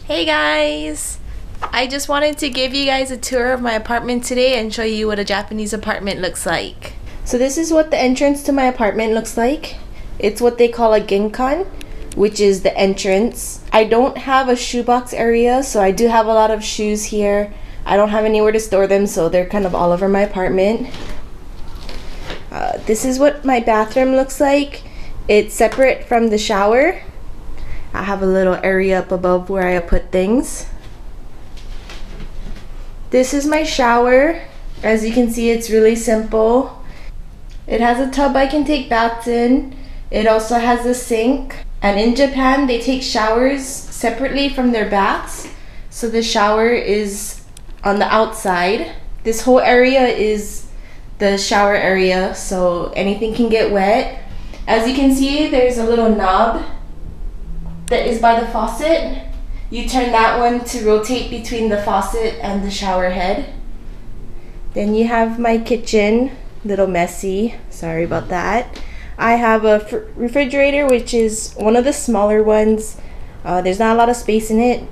Hey guys! I just wanted to give you guys a tour of my apartment today and show you what a Japanese apartment looks like. So this is what the entrance to my apartment looks like. It's what they call a genkan, which is the entrance. I don't have a shoebox area, so I do have a lot of shoes here. I don't have anywhere to store them, so they're kind of all over my apartment. This is what my bathroom looks like. It's separate from the shower. I have a little area up above where I put things. This is my shower. As you can see, it's really simple. It has a tub I can take baths in. It also has a sink. And in Japan, they take showers separately from their baths. So the shower is on the outside. This whole area is the shower area, so anything can get wet. As you can see, there's a little knob that is by the faucet. You turn that one to rotate between the faucet and the shower head. Then you have my kitchen, little messy, sorry about that. I have a refrigerator, which is one of the smaller ones. There's not a lot of space in it.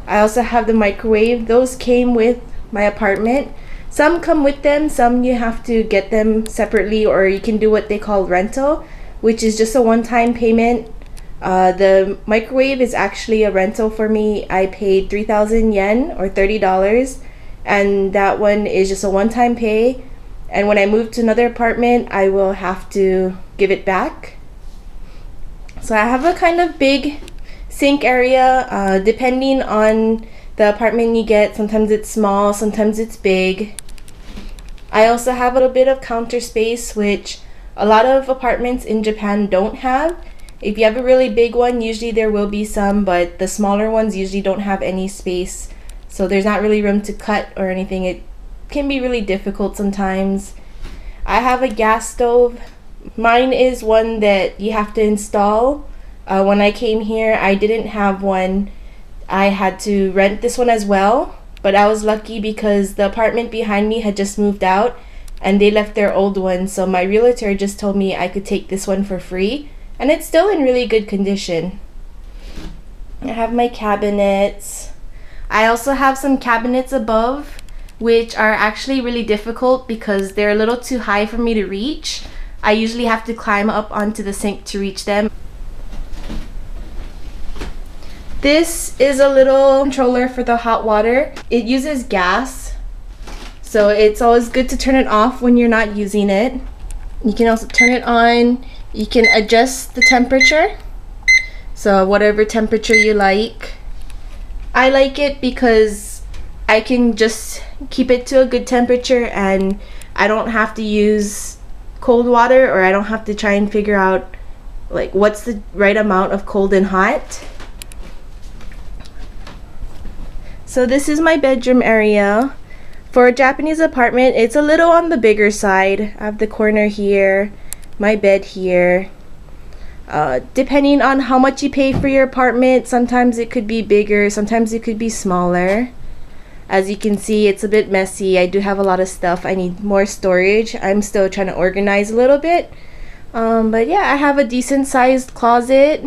I also have the microwave. Those came with my apartment. Some come with them, some you have to get them separately, or you can do what they call rental, which is just a one-time payment. The microwave is actually a rental for me. I paid 3,000 yen or $30, and that one is just a one-time pay. And when I move to another apartment, I will have to give it back. So I have a kind of big sink area, depending on the apartment you get. Sometimes it's small, sometimes it's big. I also have a little bit of counter space, which a lot of apartments in Japan don't have. If you have a really big one, usually there will be some, but the smaller ones usually don't have any space. So there's not really room to cut or anything. It can be really difficult sometimes. I have a gas stove. Mine is one that you have to install. When I came here, I didn't have one. I had to rent this one as well, but I was lucky because the apartment behind me had just moved out and they left their old one, so my realtor just told me I could take this one for free, and it's still in really good condition. I have my cabinets. I also have some cabinets above, which are actually really difficult because they're a little too high for me to reach. I usually have to climb up onto the sink to reach them. This is a little controller for the hot water. It uses gas, so it's always good to turn it off when you're not using it. You can also turn it on. You can adjust the temperature, so whatever temperature you like. I like it because I can just keep it to a good temperature and I don't have to use cold water, or I don't have to try and figure out like what's the right amount of cold and hot. So this is my bedroom area. For a Japanese apartment, it's a little on the bigger side. I have the corner here, my bed here. Depending on how much you pay for your apartment, sometimes it could be bigger, sometimes it could be smaller. As you can see, it's a bit messy. I do have a lot of stuff. I need more storage. I'm still trying to organize a little bit. But yeah, I have a decent sized closet.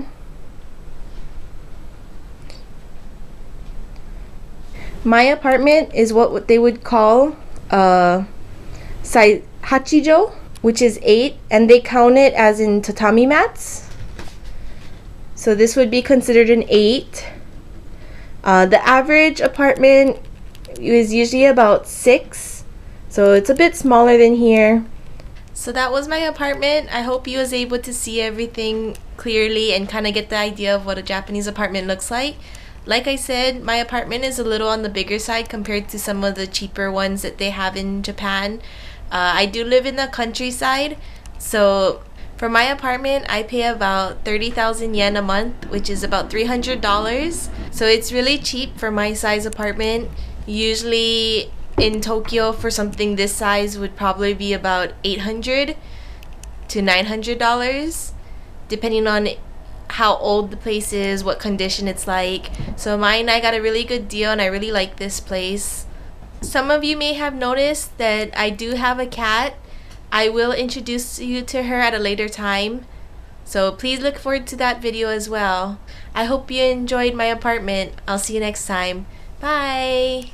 My apartment is what they would call hachijo, which is 8, and they count it as in tatami mats. So this would be considered an 8. The average apartment is usually about 6, so it's a bit smaller than here. So that was my apartment. I hope you was able to see everything clearly and kind of get the idea of what a Japanese apartment looks like. Like I said, my apartment is a little on the bigger side compared to some of the cheaper ones that they have in Japan. I do live in the countryside, so for my apartment I pay about 30,000 yen a month, which is about $300. So it's really cheap for my size apartment. Usually in Tokyo, for something this size would probably be about $800 to $900, depending on how old the place is, what condition it's like. So mine, I got a really good deal and I really like this place. Some of you may have noticed that I do have a cat. I will introduce you to her at a later time. So please look forward to that video as well. I hope you enjoyed my apartment. I'll see you next time. Bye!